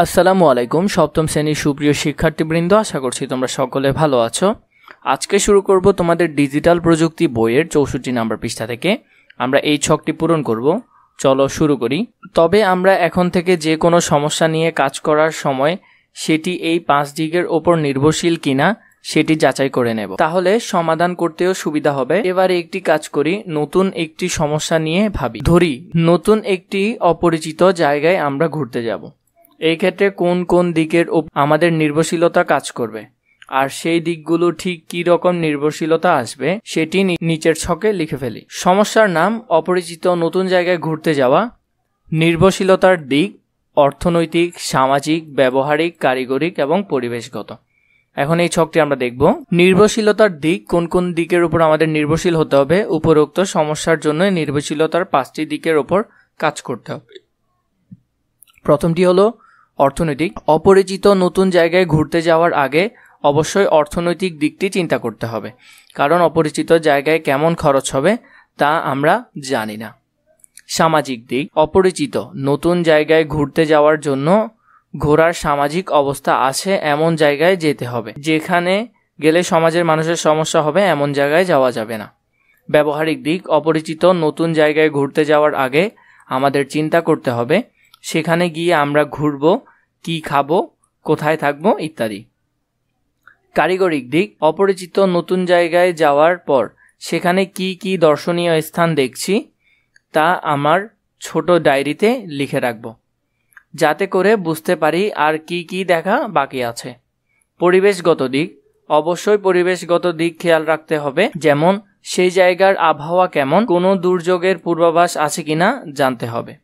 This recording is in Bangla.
আসসালামু আলাইকুম সপ্তম শ্রেণীর সুপ্রিয় শিক্ষার্থীবৃন্দ, আশা করছি তোমরা সকলে ভালো আছো। আজকে শুরু করব তোমাদের ডিজিটাল প্রযুক্তি বইয়ের 64 নম্বর পৃষ্ঠা থেকে। আমরা এই ছকটি পূরণ করব। চলো শুরু করি। তবে আমরা এখন থেকে যে কোনো সমস্যা নিয়ে কাজ করার সময় সেটি এই 5 দিকের ওপর নির্ভরশীল কিনা সেটি যাচাই করে নেব, তাহলে সমাধান করতেও সুবিধা হবে। এবারে একটি কাজ করি, নতুন একটি সমস্যা নিয়ে ভাবি। ধরি নতুন একটি অপরিচিত জায়গায় আমরা ঘুরতে যাব। এই ক্ষেত্রে কোন কোন দিকের আমাদের নির্ভরশীলতা কাজ করবে আর সেই দিকগুলো ঠিক কী রকম নির্ভরশীলতা আসবে সেটি নিচের ছকে লিখে ফেলি। সমস্যার নাম অপরিচিত নতুন জায়গায় ঘুরতে যাওয়া। নির্ভরশীলতার দিক অর্থনৈতিক, সামাজিক, ব্যবহারিক, কারিগরিক এবং পরিবেশগত। এখন এই ছকটি আমরা দেখব। নির্ভরশীলতার দিক, কোন কোন দিকের উপর আমাদের নির্ভরশীল হতে হবে। উপরোক্ত সমস্যার জন্য নির্ভরশীলতার 5টি দিকের উপর কাজ করতে হবে। প্রথমটি হলো অর্থনৈতিক। অপরিচিত নতুন জায়গায় ঘুরতে যাওয়ার আগে অবশ্যই অর্থনৈতিক দিকটি চিন্তা করতে হবে, কারণ অপরিচিত জায়গায় কেমন খরচ হবে তা আমরা জানি না। সামাজিক দিক, অপরিচিত নতুন জায়গায় ঘুরতে যাওয়ার জন্য ঘোরার সামাজিক অবস্থা আছে এমন জায়গায় যেতে হবে, যেখানে গেলে সমাজের মানুষের সমস্যা হবে এমন জায়গায় যাওয়া যাবে না। ব্যবহারিক দিক, অপরিচিত নতুন জায়গায় ঘুরতে যাওয়ার আগে আমাদের চিন্তা করতে হবে সেখানে গিয়ে আমরা ঘুরব, কি খাবো, কোথায় থাকবো ইত্যাদি। কারিগরিক দিক, অপরিচিত নতুন জায়গায় যাওয়ার পর সেখানে কি কি দর্শনীয় স্থান দেখছি তা আমার ছোট ডায়েরিতে লিখে রাখব, যাতে করে বুঝতে পারি আর কি কি দেখা বাকি আছে। পরিবেশগত দিক, অবশ্যই পরিবেশগত দিক খেয়াল রাখতে হবে, যেমন সেই জায়গার আবহাওয়া কেমন, কোনো দুর্যোগের পূর্বাভাস আছে কিনা জানতে হবে।